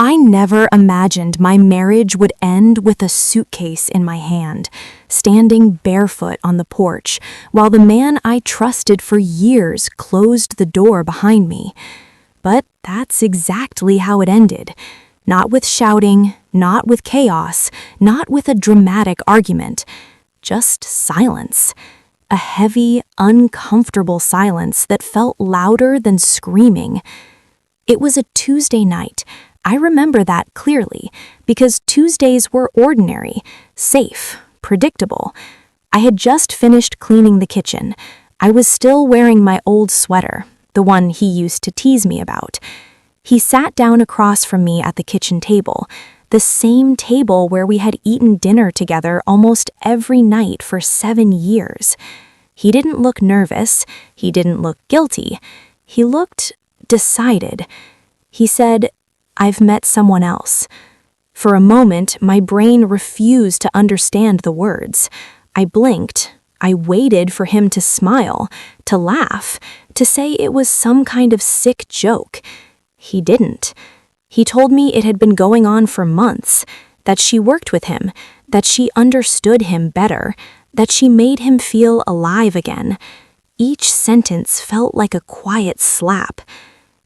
I never imagined my marriage would end with a suitcase in my hand, standing barefoot on the porch, while the man I trusted for years closed the door behind me. But that's exactly how it ended. Not with shouting, not with chaos, not with a dramatic argument. Just silence. A heavy, uncomfortable silence that felt louder than screaming. It was a Tuesday night. I remember that clearly, because Tuesdays were ordinary, safe, predictable. I had just finished cleaning the kitchen. I was still wearing my old sweater, the one he used to tease me about. He sat down across from me at the kitchen table, the same table where we had eaten dinner together almost every night for 7 years. He didn't look nervous. He didn't look guilty. He looked decided. He said, "I've met someone else." For a moment, my brain refused to understand the words. I blinked. I waited for him to smile, to laugh, to say it was some kind of sick joke. He didn't. He told me it had been going on for months, that she worked with him, that she understood him better, that she made him feel alive again. Each sentence felt like a quiet slap.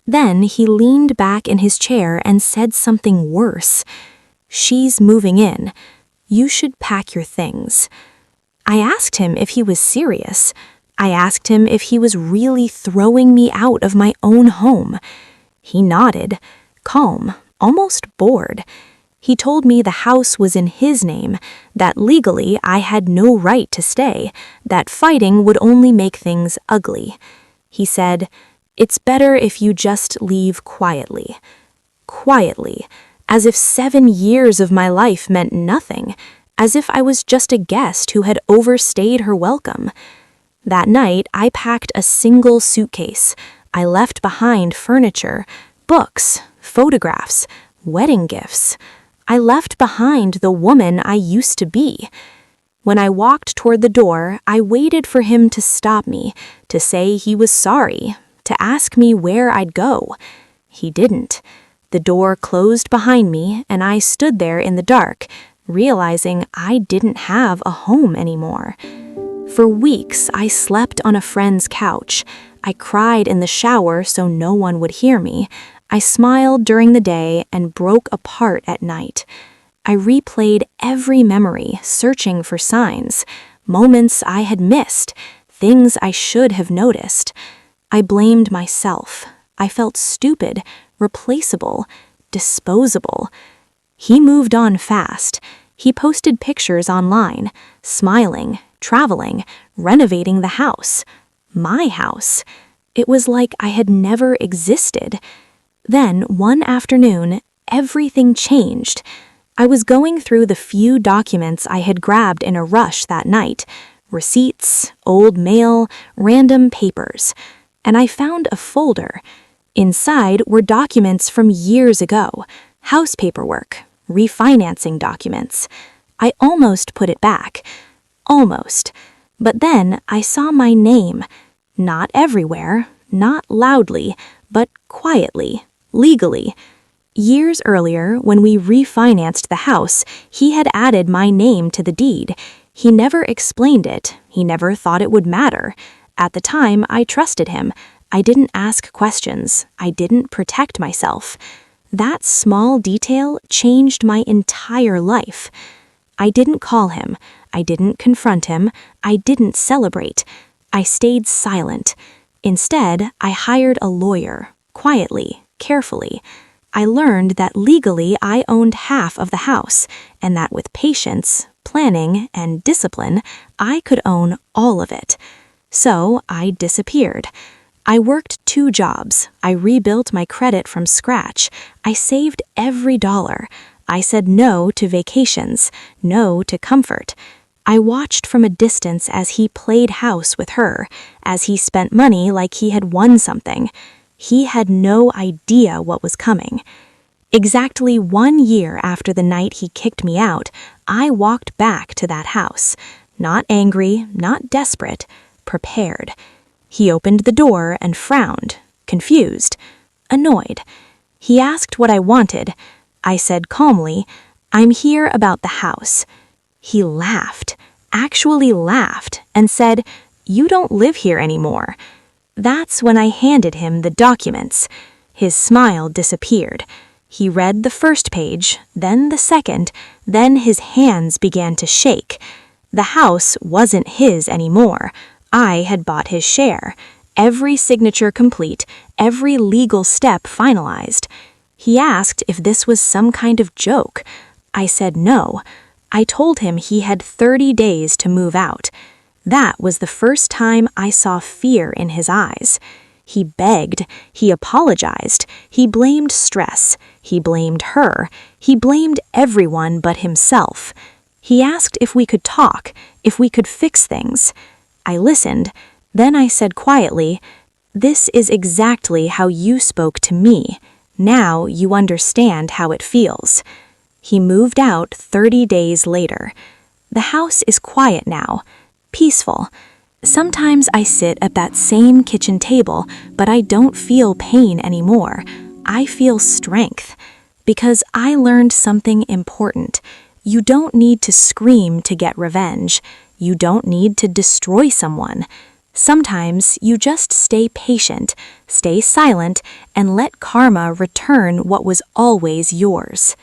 Then he leaned back in his chair and said something worse. "She's moving in. You should pack your things." I asked him if he was serious. I asked him if he was really throwing me out of my own home. He nodded, calm, almost bored. He told me the house was in his name, that legally I had no right to stay, that fighting would only make things ugly. He said, "It's better if you just leave quietly." Quietly, as if 7 years of my life meant nothing, as if I was just a guest who had overstayed her welcome. That night, I packed a single suitcase. I left behind furniture, books, photographs, wedding gifts. I left behind the woman I used to be. When I walked toward the door, I waited for him to stop me, to say he was sorry, to ask me where I'd go. He didn't. The door closed behind me, and I stood there in the dark, realizing I didn't have a home anymore. For weeks, I slept on a friend's couch. I cried in the shower so no one would hear me. I smiled during the day and broke apart at night. I replayed every memory, searching for signs, moments I had missed, things I should have noticed. I blamed myself. I felt stupid, replaceable, disposable. He moved on fast. He posted pictures online, smiling, traveling, renovating the house. My house. It was like I had never existed. Then, one afternoon, everything changed. I was going through the few documents I had grabbed in a rush that night, receipts, old mail, random papers, and I found a folder. Inside were documents from years ago, house paperwork, refinancing documents. I almost put it back. Almost. But then I saw my name, not everywhere, not loudly, but quietly, legally. Years earlier, when we refinanced the house, he had added my name to the deed. He never explained it. He never thought it would matter. At the time, I trusted him. I didn't ask questions. I didn't protect myself. That small detail changed my entire life. I didn't call him. I didn't confront him. I didn't celebrate. I stayed silent. Instead, I hired a lawyer, quietly, carefully. I learned that legally I owned half of the house, and that with patience, planning, and discipline, I could own all of it. So I disappeared. I worked 2 jobs. I rebuilt my credit from scratch. I saved every dollar. I said no to vacations, no to comfort. I watched from a distance as he played house with her, as he spent money like he had won something. He had no idea what was coming. Exactly 1 year after the night he kicked me out, I walked back to that house, not angry, not desperate, prepared. He opened the door and frowned, confused, annoyed. He asked what I wanted. I said calmly, "I'm here about the house." He laughed, actually laughed, and said, "You don't live here anymore." That's when I handed him the documents. His smile disappeared. He read the first page, then the second, then his hands began to shake. The house wasn't his anymore. I had bought his share. Every signature complete, every legal step finalized. He asked if this was some kind of joke. I said no. I told him he had 30 days to move out. That was the first time I saw fear in his eyes. He begged, he apologized, he blamed stress, he blamed her, he blamed everyone but himself. He asked if we could talk, if we could fix things. I listened, then I said quietly, "This is exactly how you spoke to me. Now you understand how it feels." He moved out 30 days later. The house is quiet now, peaceful. Sometimes I sit at that same kitchen table, but I don't feel pain anymore. I feel strength. Because I learned something important. You don't need to scream to get revenge. You don't need to destroy someone. Sometimes you just stay patient, stay silent, and let karma return what was always yours.